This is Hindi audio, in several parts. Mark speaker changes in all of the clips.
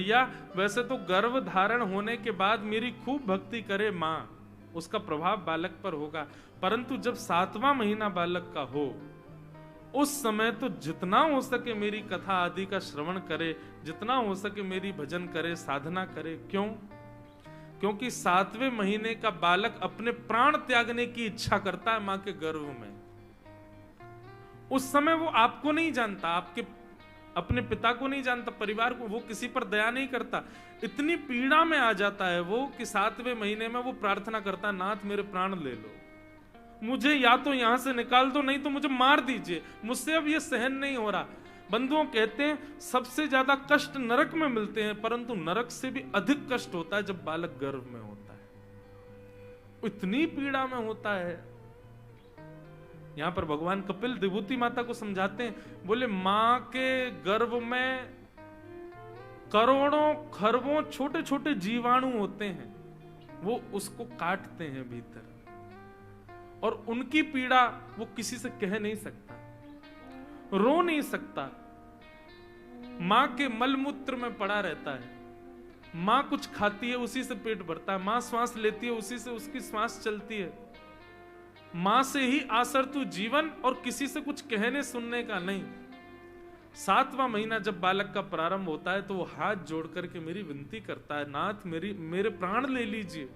Speaker 1: भैया वैसे तो गर्भ धारण होने के बाद मेरी खूब भक्ति करे माँ, उसका प्रभाव बालक पर होगा, परंतु जब 7वां महीना बालक का हो उस समय तो जितना हो सके मेरी कथा आदि का श्रवण करे, जितना हो सके मेरी भजन करे, साधना करे। क्यों? क्योंकि 7वें महीने का बालक अपने प्राण त्यागने की इच्छा करता है मां के गर्भ में। उस समय वो आपको नहीं जानता, आपके अपने पिता को नहीं जानता, परिवार को, वो किसी पर दया नहीं करता। इतनी पीड़ा में आ जाता है वो कि 7वें महीने में वो प्रार्थना करता है, नाथ मेरे प्राण ले लो, मुझे या तो यहां से निकाल दो, नहीं तो मुझे मार दीजिए, मुझसे अब ये सहन नहीं हो रहा। बंधुओं कहते हैं सबसे ज्यादा कष्ट नरक में मिलते हैं, परंतु नरक से भी अधिक कष्ट होता है जब बालक गर्भ में होता है, इतनी पीड़ा में होता है। यहां पर भगवान कपिल विभूति माता को समझाते हैं, बोले मां के गर्भ में करोड़ों खरबों छोटे छोटे जीवाणु होते हैं, वो उसको काटते हैं भीतर, और उनकी पीड़ा वो किसी से कह नहीं सकता, रो नहीं सकता। मां के मलमूत्र में पड़ा रहता है, मां कुछ खाती है उसी से पेट भरता है, मां श्वास लेती है उसी से उसकी श्वास चलती है, मां से ही आसरतु जीवन, और किसी से कुछ कहने सुनने का नहीं। 7वां महीना जब बालक का प्रारंभ होता है तो वो हाथ जोड़ करके मेरी विनती करता है, नाथ मेरे प्राण ले लीजिए,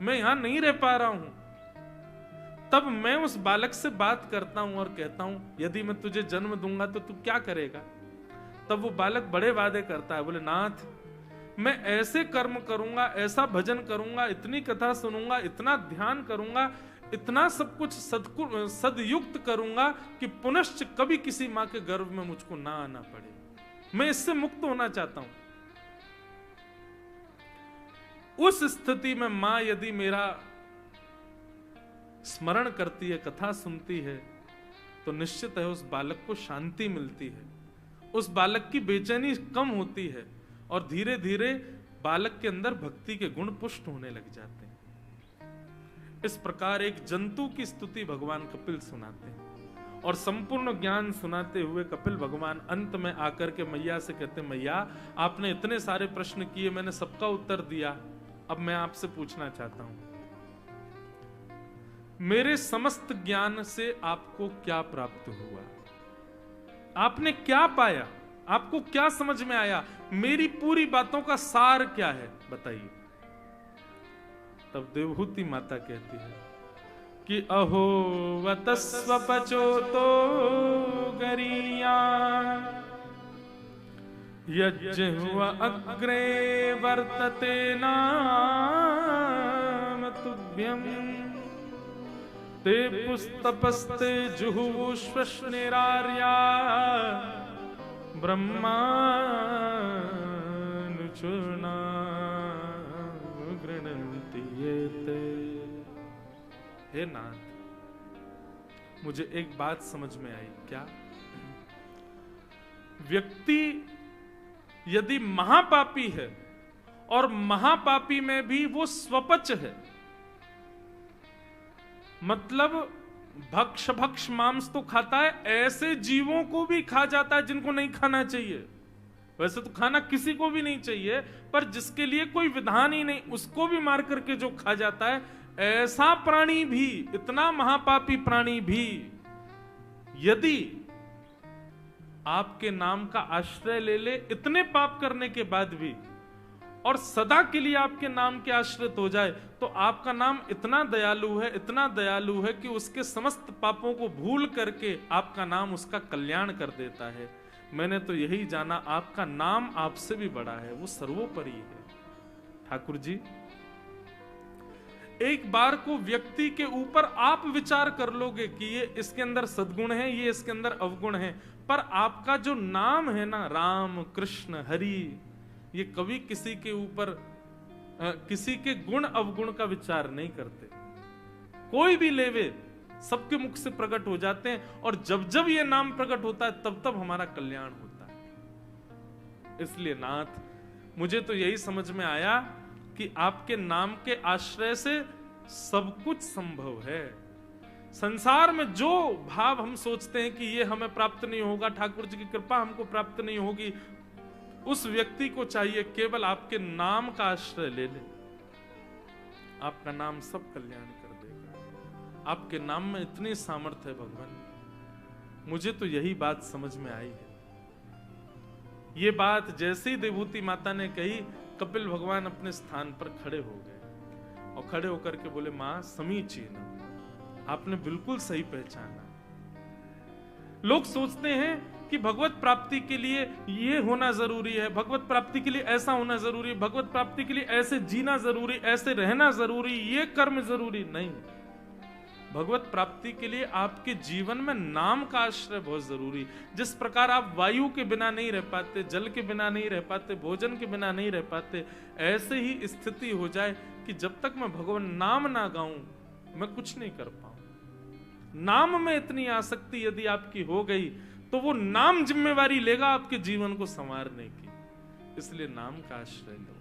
Speaker 1: मैं यहां नहीं रह पा रहा हूं। तब मैं उस बालक से बात करता हूं और कहता हूं, यदि मैं तुझे जन्म दूंगा तो तू क्या करेगा? तब वो बालक बड़े वादे करता है, बोले नाथ मैं ऐसे कर्म करूंगा, ऐसा भजन करूंगा, इतनी कथा सुनूंगा, इतना ध्यान करूंगा, इतना सब कुछ सदयुक्त करूंगा कि पुनश्च कभी किसी मां के गर्भ में मुझको ना आना पड़े। मैं इससे मुक्त होना चाहता हूं। उस स्थिति में मां यदि मेरा स्मरण करती है, कथा सुनती है, तो निश्चित है उस बालक को शांति मिलती है, उस बालक की बेचैनी कम होती है, और धीरे धीरे बालक के अंदर भक्ति के गुण पुष्ट होने लग जाते हैं। इस प्रकार एक जंतु की स्तुति भगवान कपिल सुनाते हैं, और संपूर्ण ज्ञान सुनाते हुए कपिल भगवान अंत में आकर के मैया से कहते हैं, मैया आपने इतने सारे प्रश्न किए, मैंने सबका उत्तर दिया, अब मैं आपसे पूछना चाहता हूं, मेरे समस्त ज्ञान से आपको क्या प्राप्त हुआ? आपने क्या पाया? आपको क्या समझ में आया? मेरी पूरी बातों का सार क्या है, बताइए। तब देवहूति माता कहती है कि अहो वतस्वपचो तो गरिया यज्हुव अग्रे वर्तते नाम तुभ्यम ते पुस्तपस्ते जुहुवुष्वश्निरार्या ब्रह्मानुचूर्णा गृह्णन्ति येते। हे नाथ, मुझे एक बात समझ में आई। क्या? व्यक्ति यदि महापापी है और महापापी में भी वो स्वपच है, मतलब भक्ष मांस तो खाता है, ऐसे जीवों को भी खा जाता है जिनको नहीं खाना चाहिए। वैसे तो खाना किसी को भी नहीं चाहिए, पर जिसके लिए कोई विधान ही नहीं उसको भी मार करके जो खा जाता है, ऐसा प्राणी भी, इतना महापापी प्राणी भी यदि आपके नाम का आश्रय ले ले, इतने पाप करने के बाद भी, और सदा के लिए आपके नाम के आश्रित हो जाए, तो आपका नाम इतना दयालु है, इतना दयालु है कि उसके समस्त पापों को भूल करके आपका नाम उसका कल्याण कर देता है। मैंने तो यही जाना, आपका नाम आपसे भी बड़ा है, वो सर्वोपरि है। ठाकुर जी, एक बार को व्यक्ति के ऊपर आप विचार कर लोगे कि ये इसके अंदर सद्गुण है, ये इसके अंदर अवगुण है, पर आपका जो नाम है ना, राम कृष्ण हरि, ये कभी किसी के ऊपर किसी के गुण अवगुण का विचार नहीं करते। कोई भी लेवे सबके मुख से प्रकट हो जाते हैं, और जब जब ये नाम प्रकट होता है तब तब हमारा कल्याण होता है। इसलिए नाथ, मुझे तो यही समझ में आया कि आपके नाम के आश्रय से सब कुछ संभव है। संसार में जो भाव हम सोचते हैं कि ये हमें प्राप्त नहीं होगा, ठाकुर जी की कृपा हमको प्राप्त नहीं होगी, उस व्यक्ति को चाहिए केवल आपके नाम का आश्रय ले ले, आपका नाम सब कल्याण कर देगा। आपके नाम में इतनी सामर्थ्य है भगवान, मुझे तो यही बात समझ में आई है। ये बात जैसे ही देवहूति माता ने कही, कपिल भगवान अपने स्थान पर खड़े हो गए और खड़े होकर के बोले, मां समीचीन, आपने बिल्कुल सही पहचाना। लोग सोचते हैं कि भगवत प्राप्ति के लिए ये होना जरूरी है, भगवत प्राप्ति के लिए ऐसा होना जरूरी है, भगवत प्राप्ति के लिए ऐसे जीना जरूरी, ऐसे रहना जरूरी, ये कर्म जरूरी नहीं। भगवत प्राप्ति के लिए आपके जीवन में नाम का आश्रय बहुत जरूरी। जिस प्रकार आप वायु के बिना नहीं रह पाते, जल के बिना नहीं रह पाते, भोजन के बिना नहीं रह पाते, ऐसे ही स्थिति हो जाए कि जब तक मैं भगवान नाम ना गाऊं मैं कुछ नहीं कर पाऊं। नाम में इतनी आसक्ति यदि आपकी हो गई तो वो नाम जिम्मेवारी लेगा आपके जीवन को संवारने की। इसलिए नाम का आश्रय लो।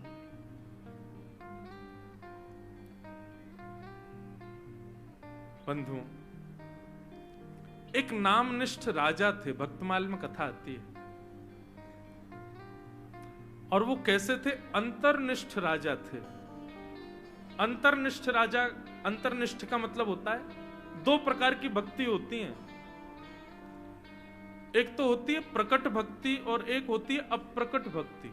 Speaker 1: बंधु, एक नामनिष्ठ राजा थे, भक्तमाल में कथा आती है। और वो कैसे थे? अंतर्निष्ठ राजा थे। अंतर्निष्ठ राजा, अंतर्निष्ठ का मतलब होता है दो प्रकार की भक्ति होती है। एक तो होती है प्रकट भक्ति और एक होती है अप्रकट भक्ति।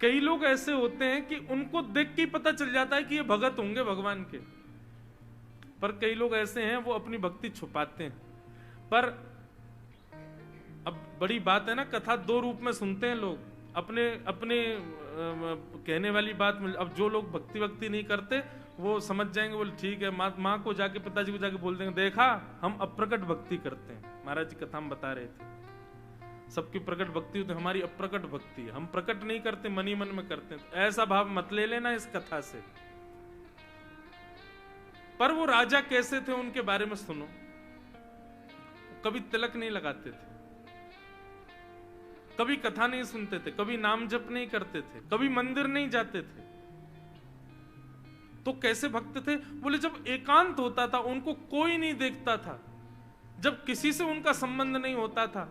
Speaker 1: कई लोग ऐसे होते हैं कि उनको देख के पता चल जाता है कि ये भगत होंगे भगवान के, पर कई लोग ऐसे हैं वो अपनी भक्ति छुपाते हैं। पर अब बड़ी बात है ना, कथा दो रूप में सुनते हैं लोग, अपने अपने कहने वाली बात में। अब जो लोग भक्ति नहीं करते वो समझ जाएंगे, बोले ठीक है, माँ को जाके, पिताजी को जाके बोल देंगे, देखा हम अप्रकट भक्ति करते हैं। महाराज जी कथा में बता रहे थे, सबकी प्रकट भक्ति होती है, हमारी अप्रकट भक्ति है, हम प्रकट नहीं करते, मन ही मन में करते हैं। ऐसा भाव मत ले लेना इस कथा से। पर वो राजा कैसे थे उनके बारे में सुनो। कभी तिलक नहीं लगाते थे, कभी कथा नहीं सुनते थे, कभी नाम जप नहीं करते थे, कभी मंदिर नहीं जाते थे। तो कैसे भक्त थे? बोले जब एकांत होता था, उनको कोई नहीं देखता था, जब किसी से उनका संबंध नहीं होता था,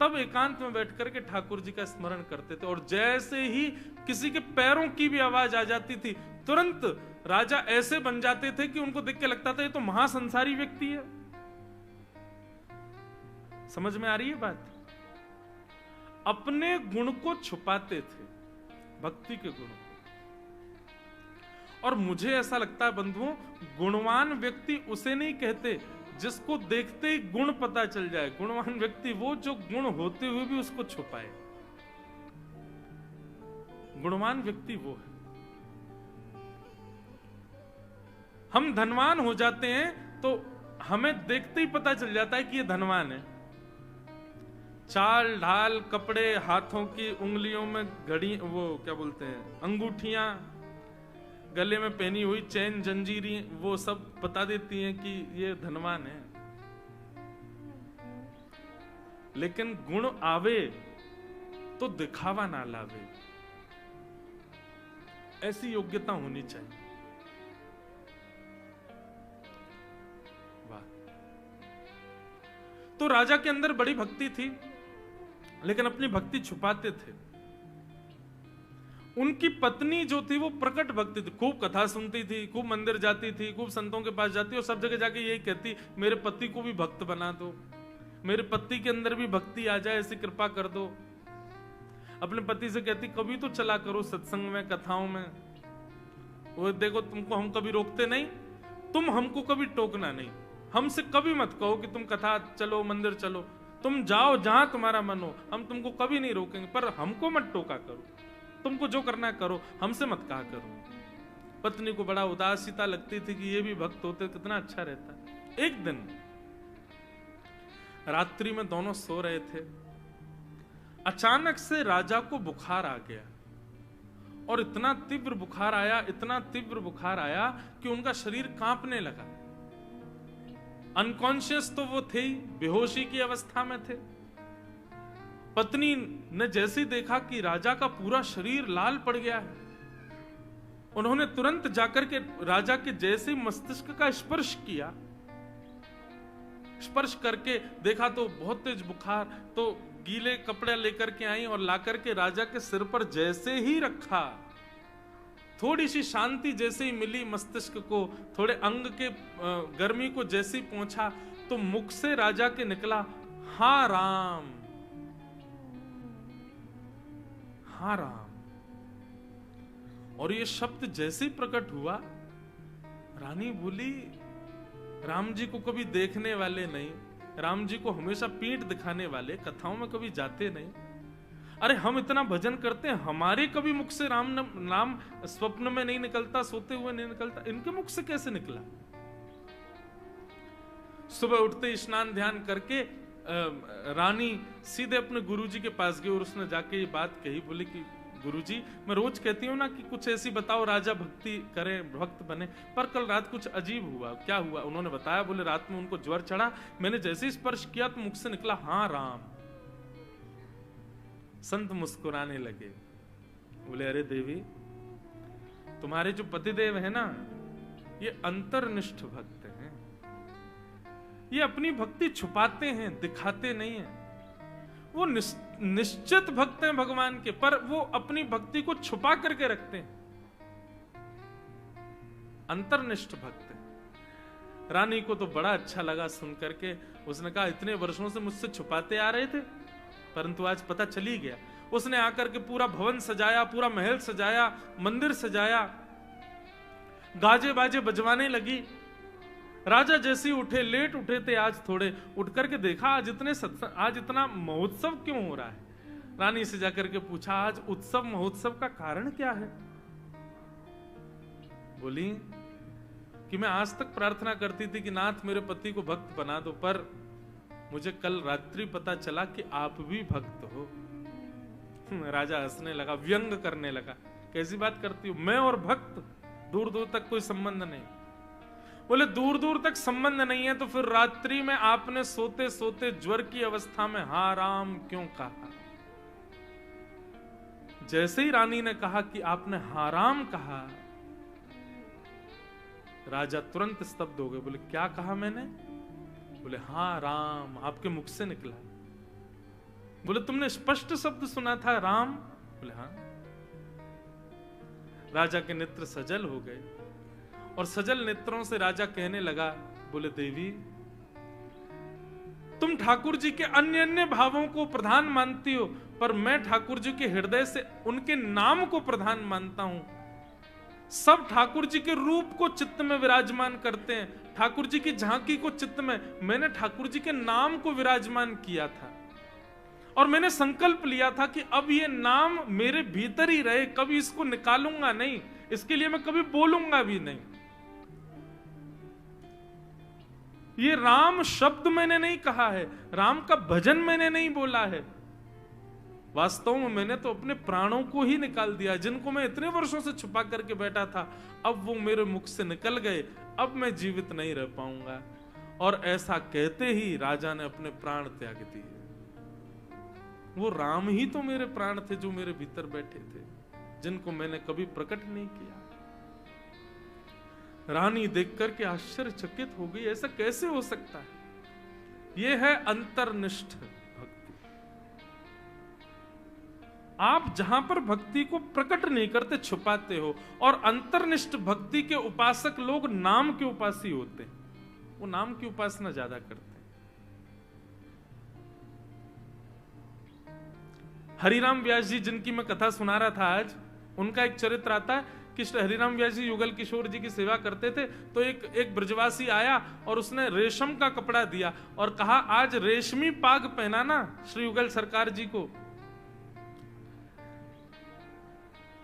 Speaker 1: तब एकांत में बैठ करके ठाकुर जी का स्मरण करते थे। और जैसे ही किसी के पैरों की भी आवाज आ जाती थी, तुरंत राजा ऐसे बन जाते थे कि उनको देख के लगता था ये तो महासंसारी व्यक्ति है। समझ में आ रही है बात? अपने गुण को छुपाते थे, भक्ति के गुण। और मुझे ऐसा लगता है बंधुओं, गुणवान व्यक्ति उसे नहीं कहते जिसको देखते ही गुण पता चल जाए। गुणवान व्यक्ति वो जो गुण होते हुए भी उसको छुपाए। गुणवान व्यक्ति वो है। हम धनवान हो जाते हैं तो हमें देखते ही पता चल जाता है कि ये धनवान है। चाल ढाल, कपड़े, हाथों की उंगलियों में घड़ी, वो क्या बोलते हैं, अंगूठियां, गले में पहनी हुई चैन, जंजीरी, वो सब बता देती हैं कि ये धनवान है। लेकिन गुण आवे तो दिखावा ना लावे, ऐसी योग्यता होनी चाहिए। वाह। तो राजा के अंदर बड़ी भक्ति थी, लेकिन अपनी भक्ति छुपाते थे। उनकी पत्नी जो थी वो प्रकट भक्ति थी, खूब कथा सुनती थी, खूब मंदिर जाती थी, खूब संतों के पास जाती और सब जगह जाके यही कहती, मेरे पति को भी भक्त बना दो, मेरे पति के अंदर भी भक्ति आ जाए, ऐसी कृपा कर दो। अपने पति से कहती, कभी तो चला करो सत्संग में, कथाओं में। वो देखो, तुमको हम कभी रोकते नहीं, तुम हमको कभी टोकना नहीं, हमसे कभी मत कहो कि तुम कथा चलो, मंदिर चलो, तुम जाओ जहां तुम्हारा मन हो, हम तुमको कभी नहीं रोकेंगे, पर हमको मत टोका करो, तुमको जो करना है करो, हमसे मत कहा करो। पत्नी को बड़ा उदासीता लगती थी कि ये भी भक्त होते, कितना अच्छा रहता। एक दिन रात्रि में दोनों सो रहे थे, अचानक से राजा को बुखार आ गया। और इतना तीव्र बुखार आया, इतना तीव्र बुखार आया कि उनका शरीर कांपने लगा। अनकॉन्शियस तो वो थे ही, बेहोशी की अवस्था में थे। पत्नी ने जैसे ही देखा कि राजा का पूरा शरीर लाल पड़ गया है, उन्होंने तुरंत जाकर के राजा के जैसे मस्तिष्क का स्पर्श किया। स्पर्श करके देखा तो बहुत तेज बुखार, तो गीले कपड़े लेकर के आई और लाकर के राजा के सिर पर जैसे ही रखा, थोड़ी सी शांति जैसे ही मिली मस्तिष्क को, थोड़े अंग के गर्मी को जैसे ही पहुंचा, तो मुख से राजा के निकला, हाँ राम, हाँ राम। और ये शब्द जैसे ही प्रकट हुआ, रानी बोली, राम जी को कभी देखने वाले नहीं, राम जी को हमेशा पीठ दिखाने वाले, कथाओं में कभी जाते नहीं, अरे हम इतना भजन करते हैं, हमारे कभी मुख से नाम स्वप्न में नहीं निकलता, सोते हुए नहीं निकलता, इनके मुख से कैसे निकला? सुबह उठते स्नान ध्यान करके रानी सीधे अपने गुरुजी के पास गई और उसने जाके ये बात कही, बोली कि गुरुजी, मैं रोज कहती हूँ ना कि कुछ ऐसी बताओ राजा भक्ति करे, भक्त बने, पर कल रात कुछ अजीब हुआ। क्या हुआ? उन्होंने बताया, बोले रात में उनको ज्वर चढ़ा, मैंने जैसे ही स्पर्श किया तो मुख से निकला, हाँ राम। संत मुस्कुराने लगे, बोले अरे देवी, तुम्हारे जो पतिदेव है ना, ये अंतर्निष्ठ भक्त हैं, ये अपनी भक्ति छुपाते हैं, दिखाते नहीं हैं। वो निश्चित भक्त हैं भगवान के, पर वो अपनी भक्ति को छुपा करके रखते हैं, अंतर्निष्ठ भक्त हैं। रानी को तो बड़ा अच्छा लगा सुन करके, उसने कहा इतने वर्षों से मुझसे छुपाते आ रहे थे, परंतु आज पता चली गया। उसने आकर के पूरा भवन सजाया, पूरा महल सजाया, मंदिर सजाया, गाजे बाजे बजवाने लगी। राजा जैसे ही उठे, लेट उठे थे आज थोड़े, उठ करके देखा आज इतना महोत्सव क्यों हो रहा है। रानी से जाकर के पूछा, आज उत्सव महोत्सव का कारण क्या है? बोली कि मैं आज तक प्रार्थना करती थी कि नाथ मेरे पति को भक्त बना दो, पर मुझे कल रात्रि पता चला कि आप भी भक्त हो। राजा हंसने लगा, व्यंग करने लगा, कैसी बात करती हो, मैं और भक्त दूर दूर तक कोई संबंध नहीं। बोले दूर दूर तक संबंध नहीं है तो फिर रात्रि में आपने सोते सोते ज्वर की अवस्था में हाँ राम क्यों कहा? जैसे ही रानी ने कहा कि आपने हाँ राम कहा, राजा तुरंत स्तब्ध हो गए। बोले क्या कहा मैंने? बोले हाँ राम आपके मुख से निकला। बोले तुमने स्पष्ट शब्द सुना था राम? बोले हाँ। राजा के नेत्र सजल हो गए और सजल नेत्रों से राजा कहने लगा, बोले देवी तुम ठाकुर जी के अन्य अन्य भावों को प्रधान मानती हो, पर मैं ठाकुर जी के हृदय से उनके नाम को प्रधान मानता हूं। सब ठाकुर जी के रूप को चित्त में विराजमान करते हैं, ठाकुर जी की झांकी को चित्त में, मैंने ठाकुर जी के नाम को विराजमान किया था और मैंने संकल्प लिया था कि अब ये नाम मेरे भीतर ही रहे, कभी इसको निकालूंगा नहीं, इसके लिए मैं कभी बोलूंगा भी नहीं। ये राम शब्द मैंने नहीं कहा है, राम का भजन मैंने नहीं बोला है, वास्तव में मैंने तो अपने प्राणों को ही निकाल दिया, जिनको मैं इतने वर्षों से छुपा करके बैठा था, अब वो मेरे मुख से निकल गए, अब मैं जीवित नहीं रह पाऊंगा। और ऐसा कहते ही राजा ने अपने प्राण त्याग दिए। वो राम ही तो मेरे प्राण थे जो मेरे भीतर बैठे थे, जिनको मैंने कभी प्रकट नहीं किया। रानी देख करके आश्चर्यचकित हो गई, ऐसा कैसे हो सकता है? यह है अंतर्निष्ठ भक्ति। आप जहां पर भक्ति को प्रकट नहीं करते, छुपाते हो, और अंतर्निष्ठ भक्ति के उपासक लोग नाम के उपासी होते हैं, वो नाम की उपासना ज्यादा करते हैं। हरिराम व्यास जी जिनकी मैं कथा सुना रहा था आज, उनका एक चरित्र आता है कि हरिराम व्यास जी युगल किशोर जी की सेवा करते थे, तो एक ब्रजवासी आया और उसने रेशम का कपड़ा दिया और कहा आज रेशमी पाग पहनाना श्री युगल सरकार जी को।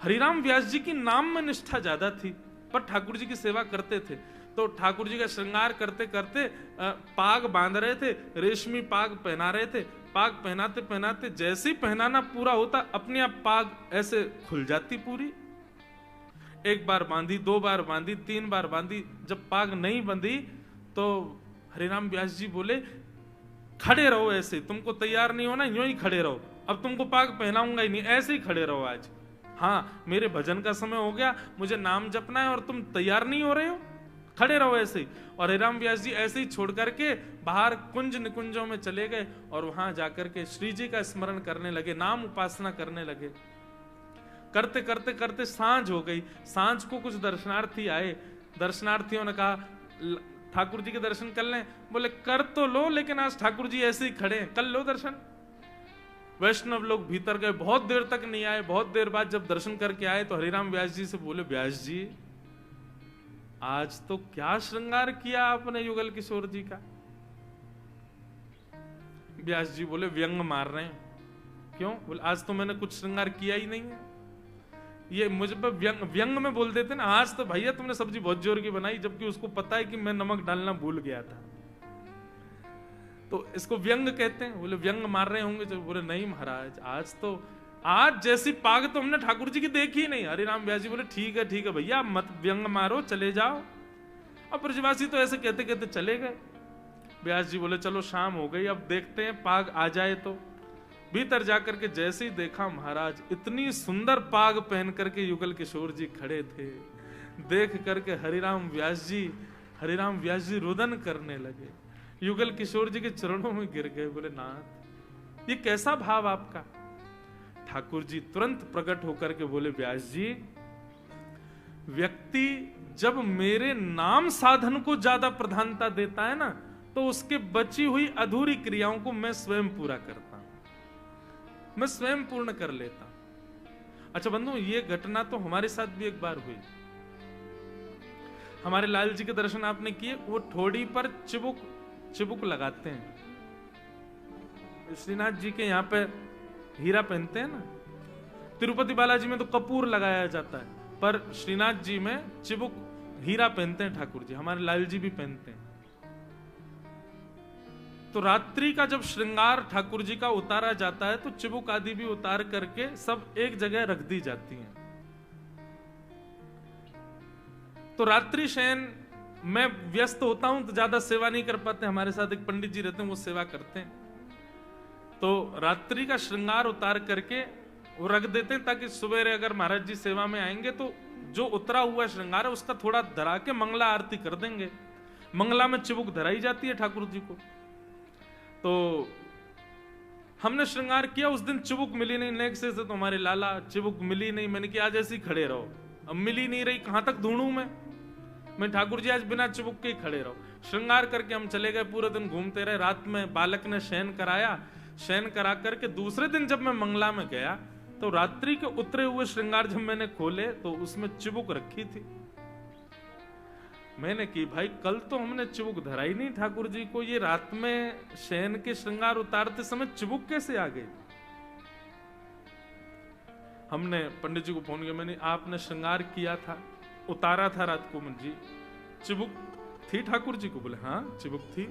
Speaker 1: हरिराम व्यास जी की नाम में निष्ठा ज्यादा थी, पर ठाकुर जी की सेवा करते थे, तो ठाकुर जी का श्रृंगार करते करते पाग बांध रहे थे, रेशमी पाग पहना रहे थे। पाग पहनाते पहनाते जैसे ही पहनाना पूरा होता, अपने आप पाग ऐसे खुल जाती पूरी। एक बार बांधी, दो बार बांधी, तीन बार बांधी, जब पाग नहीं बंधी तो हरिराम व्यास जी बोले खड़े रहो ऐसे, तुमको तैयार नहीं होना, यूं ही खड़े रहो, अब तुमको पाग पहनाऊंगा ही नहीं, ऐसे ही खड़े रहो आज। हाँ मेरे भजन का समय हो गया, मुझे नाम जपना है और तुम तैयार नहीं हो रहे हो, खड़े रहो ऐसे ही। और हरिराम व्यास जी ऐसे ही छोड़ करके बाहर कुंज निकुंजों में चले गए और वहां जाकर के श्री जी का स्मरण करने लगे, नाम उपासना करने लगे। करते करते करते सांझ हो गई। सांझ को कुछ दर्शनार्थी आए। दर्शनार्थियों ने कहा ठाकुर जी के दर्शन कर लें। बोले कर तो लो, लेकिन आज ठाकुर जी ऐसे ही खड़े हैं, कर लो दर्शन। वैष्णव लोग भीतर गए, बहुत देर तक नहीं आए। बहुत देर बाद जब दर्शन करके आए तो हरिराम व्यास जी से बोले, व्यास जी आज तो क्या श्रृंगार किया आपने युगल किशोर जी का। व्यास जी बोले व्यंग मार रहे हैं। क्यों? बोले आज तो मैंने कुछ श्रृंगार किया ही नहीं है। ये मुझ पर व्यंग में बोल देते ना, आज तो भैया तुमने सब्जी बहुत जोर की बनाई, जबकि उसको पता है कि मैं नमक डालना भूल गया था। तो इसको व्यंग कहते हैं। बोले व्यंग मार रहे होंगे। जो बोले नहीं महाराज, आज जैसी पाग तो हमने ठाकुर जी की देखी ही नहीं। हरिराम व्यास जी बोले ठीक है भैया, मत व्यंग मारो, चले जाओ। अब ब्रजवासी तो ऐसे कहते कहते चले गए। व्यास जी बोले चलो शाम हो गई, अब देखते हैं पाग आ जाए तो। भीतर जाकर के जैसे ही देखा महाराज, इतनी सुंदर पाग पहन करके युगल किशोर जी खड़े थे। देख करके हरिराम व्यास जी रुदन करने लगे, युगल किशोर जी के चरणों में गिर गए। बोले नाथ ये कैसा भाव आपका। ठाकुर जी तुरंत प्रकट होकर के बोले, व्यास जी व्यक्ति जब मेरे नाम साधन को ज्यादा प्रधानता देता है ना, तो उसके बची हुई अधूरी क्रियाओं को मैं स्वयं पूरा करता हूं, मैं स्वयं पूर्ण कर लेता हूं। अच्छा बंधु, ये घटना तो हमारे साथ भी एक बार हुई। हमारे लाल जी के दर्शन आपने किए, वो ठोड़ी पर चिबुक लगाते हैं। श्रीनाथ जी के यहाँ पे हीरा पहनते हैं ना, तिरुपति बालाजी में तो कपूर लगाया जाता है, पर श्रीनाथ जी में चिबुक हीरा पहनते हैं ठाकुर जी, हमारे लाल जी भी पहनते हैं। तो रात्रि का जब श्रृंगार ठाकुर जी का उतारा जाता है तो चिबुक आदि भी उतार करके सब एक जगह रख दी जाती हैं। तो रात्रि शयन मैं व्यस्त होता हूं तो ज्यादा सेवा नहीं कर पाते। हमारे साथ एक पंडित जी रहते हैं, वो सेवा करते हैं। तो रात्रि का श्रृंगार उतार करके वो रख देते हैं, ताकि सुबह अगर महाराज जी सेवा में आएंगे तो जो उतरा हुआ श्रृंगार है उसका थोड़ा धरा के मंगला आरती कर देंगे। मंगला में चिबुक धराई जाती है ठाकुर जी को। तो हमने श्रृंगार किया, उस दिन चिबुक मिली नहीं। नेक्स्ट से तो हमारे लाला चिबुक मिली नहीं। मैंने कहा आज ऐसे ही खड़े रहो, अब मिली नहीं रही, कहां तक ढूंढूं मैं ठाकुर जी आज बिना चिबुक के ही खड़े रहो। श्रृंगार करके हम चले गए, पूरे दिन घूमते रहे। रात में बालक ने शयन कराया, शयन करा करके दूसरे दिन जब मैं मंगला में गया तो रात्रि के उतरे हुए श्रृंगार जब मैंने खोले तो उसमें चिबुक रखी थी। मैंने की भाई कल तो हमने चिबुक धराई नहीं ठाकुर जी को, ये रात में शयन के श्रृंगार उतारते समय चिबुक कैसे आ गई। हमने पंडित जी को फोन किया, मैंने आपने श्रृंगार किया था, उतारा था रात को मन जी, चिबुक थी ठाकुर जी को। बोले हाँ चिबुक थी।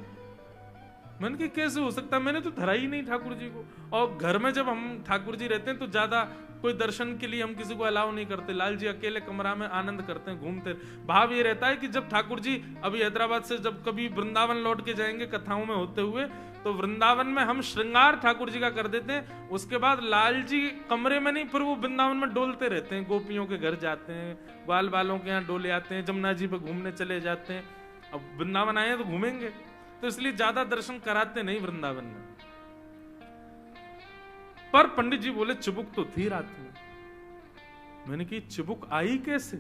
Speaker 1: मैंने कहा कैसे हो सकता, मैंने तो धरा ही नहीं ठाकुर जी को। और घर में जब हम ठाकुर जी रहते हैं तो ज्यादा कोई दर्शन के लिए हम किसी को अलाउ नहीं करते। लाल जी अकेले कमरा में आनंद करते हैं, घूमते। भाव ये रहता है कि जब ठाकुर जी अभी हैदराबाद से जब कभी वृंदावन लौट के जाएंगे कथाओं में होते हुए, तो वृंदावन में हम श्रृंगार ठाकुर जी का कर देते हैं। उसके बाद लाल जी कमरे में नहीं, फिर वो वृंदावन में डोलते रहते हैं, गोपियों के घर जाते हैं, ग्वाल बालों के यहाँ डोले आते हैं, जमुना जी पे घूमने चले जाते हैं। अब वृंदावन आए तो घूमेंगे, तो इसलिए ज्यादा दर्शन कराते नहीं वृंदावन में। पर पंडित जी बोले चिबुक तो थी रात में। मैंने कही चिबुक आई कैसे।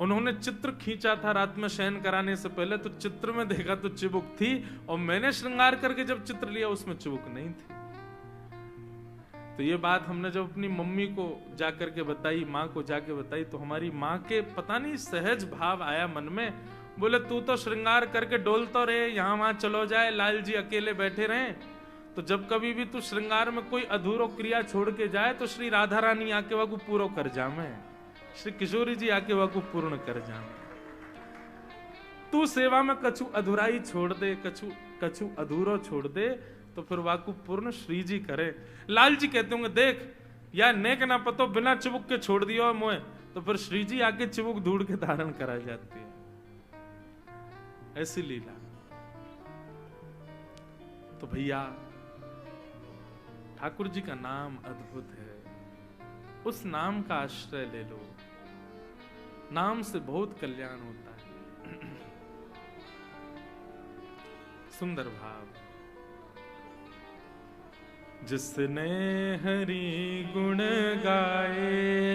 Speaker 1: उन्होंने चित्र खींचा था रात में शयन कराने से पहले, तो चित्र में देखा तो चिबुक थी, और मैंने श्रृंगार करके जब चित्र लिया उसमें चिबुक नहीं थी। तो ये बात हमने जब अपनी मम्मी को जाकर के बताई, माँ को जाके बताई, तो हमारी माँ के पता नहीं सहज भाव आया मन में। बोले तू तो श्रृंगार करके डोलता रहे, यहाँ वहां चलो जाए, लाल जी अकेले बैठे रहे, तो जब कभी भी तू श्रृंगार में कोई अधूरो क्रिया छोड़ के जाए तो श्री राधा रानी आके वाकू पूरा कर जामे, श्री किशोरी जी आके वाकू पूर्ण कर जामे। तू सेवा में कछु अधूराई छोड़ दे, कछु अधूरो छोड़ दे, तो फिर वाकू पूर्ण श्री जी करे। लाल जी कहते होंगे देख या नेक ना पतो बिना चिबुक के छोड़ दियो मोए, तो फिर श्री जी आके चिबुक ढूंढ के धारण करा जाती है। ऐसी लीला। तो भैया ठाकुर जी का नाम अद्भुत है, उस नाम का आश्रय ले लो। नाम से बहुत कल्याण होता है। सुंदर भाव। जिसने हरि गुण गाए